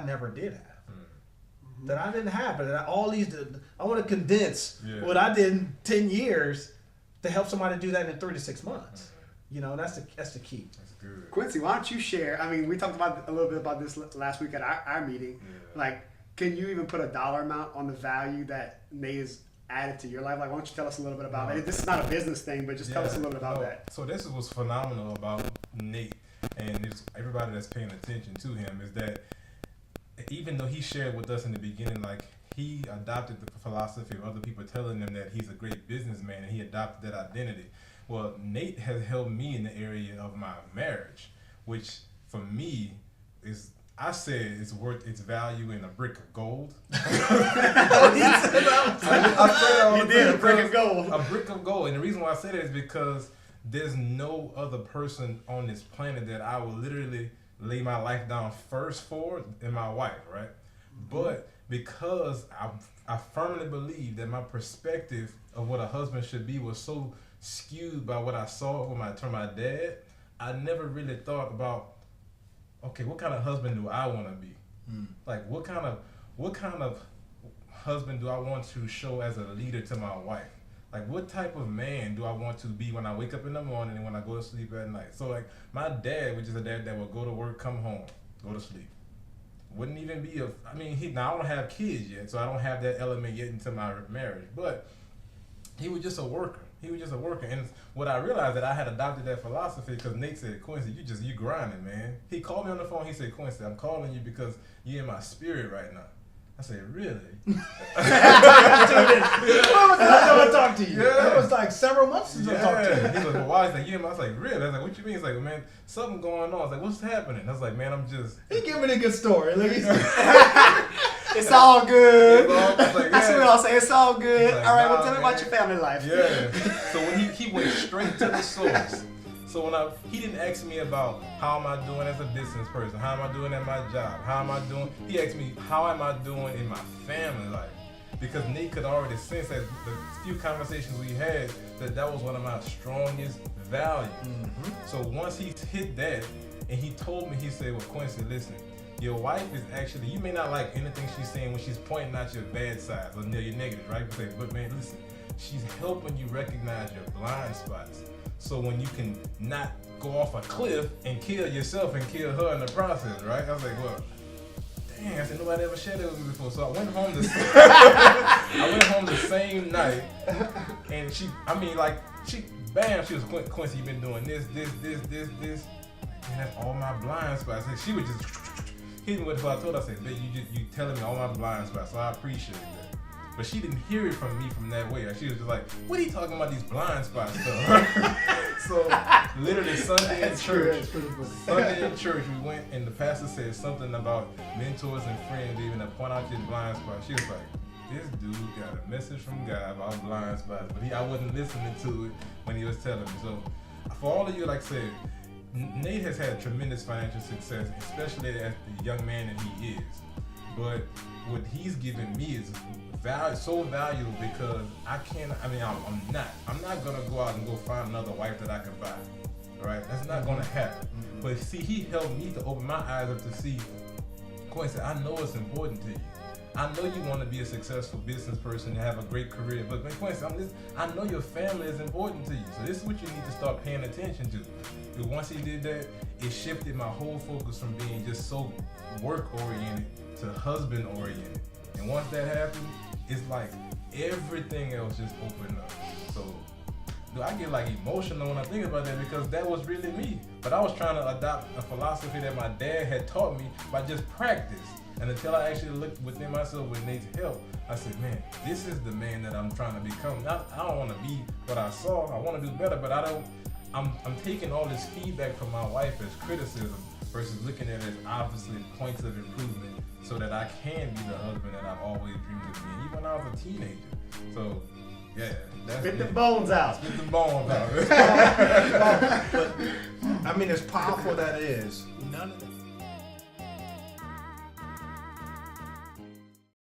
I never did have. That I didn't have, but I want to condense what I did in 10 years to help somebody do that in 3 to 6 months. You know, that's the key. That's good. Quincy, why don't you share? I mean, we talked about a little bit about this last week at our meeting. Yeah. Like, can you even put a dollar amount on the value that Nate has added to your life? Like, why don't you tell us a little bit about that? This is not a business thing, but just tell us a little bit about that. So this is what's phenomenal about Nate, and it's everybody that's paying attention to him, is that even though he shared with us in the beginning, like, he adopted the philosophy of other people telling him that he's a great businessman, and he adopted that identity. Well, Nate has helped me in the area of my marriage, which for me is, I said, it's worth its value in a brick of gold. I said you did, a brick of gold. A brick of gold. And the reason why I say that is because there's no other person on this planet that I will literally lay my life down first for than my wife, right? But because I firmly believe that my perspective of what a husband should be was so skewed by what I saw from my dad, I never really thought about, okay, what kind of husband do I want to be? Like, what kind of husband do I want to show as a leader to my wife? Like, what type of man do I want to be when I wake up in the morning and when I go to sleep at night? So, like, my dad, which is a dad that will go to work, come home, go to sleep. Wouldn't even be now I don't have kids yet, so I don't have that element yet into my marriage. But he was just a worker. And what I realized that I had adopted that philosophy because Nate said, Quincy, you grinding, man. He called me on the phone. He said, Quincy, I'm calling you because you're in my spirit right now. I said, really? When was the last time I talked to you? Yeah. It was like several months since I talked to you. He was like, well, why? He's like, yeah. I was like, really? I was like, what you mean? He's like, well, man, something going on. I was like, what's happening? I was like, man, I'm just... He gave me a good story. Look, it's all good. Like, That's what I'll say. It's all good. Like, all right, well, tell me about your family life. Yeah. So when he went straight to the source. So when he didn't ask me about how am I doing as a business person, how am I doing at my job, how am I doing, he asked me how am I doing in my family life. Because Nate could already sense that the few conversations we had, that was one of my strongest values. So once he hit that, and he told me, he said, well, Quincy, listen, your wife is actually, you may not like anything she's saying when she's pointing out your bad sides or your negatives, right? But man, listen, she's helping you recognize your blind spots. So when you can not go off a cliff and kill yourself and kill her in the process, right? I was like, well, dang, I said, nobody ever shared that with me before. So I went home the same night, and she was, Quincy, you've been doing this. And that's all my blind spots. And she was just hitting with what I told her. I said, babe, you telling me all my blind spots, so I appreciate that. But she didn't hear it from me from that way. Like, she was just like, what are you talking about these blind spots stuff? So literally Sunday in church, we went and the pastor said something about mentors and friends even to point out your blind spots. She was like, this dude got a message from God about blind spots, but I wasn't listening to it when he was telling me. So for all of you, like I said, Nate has had tremendous financial success, especially as the young man that he is. But what he's given me is so valuable because I'm not gonna go out and go find another wife that I can buy, right? That's not gonna happen. But see, he helped me to open my eyes up to see, Quincy, I know it's important to you. I know you want to be a successful business person and have a great career, but Quincy, I know your family is important to you. So this is what you need to start paying attention to. And once he did that, it shifted my whole focus from being just so work-oriented to husband-oriented. And once that happened, it's like everything else just opened up. So I get like emotional when I think about that because that was really me. But I was trying to adopt a philosophy that my dad had taught me by just practice. And until I actually looked within myself with Nate's help, I said, man, this is the man that I'm trying to become. I don't want to be what I saw. I want to do better, but I'm taking all this feedback from my wife as criticism versus looking at it as obviously points of improvement so that I can be the husband that I've always dreamed of being, even when I was a teenager. So, yeah. Spit the bones out. Spit the bones out. But, I mean, as powerful that is, none of that.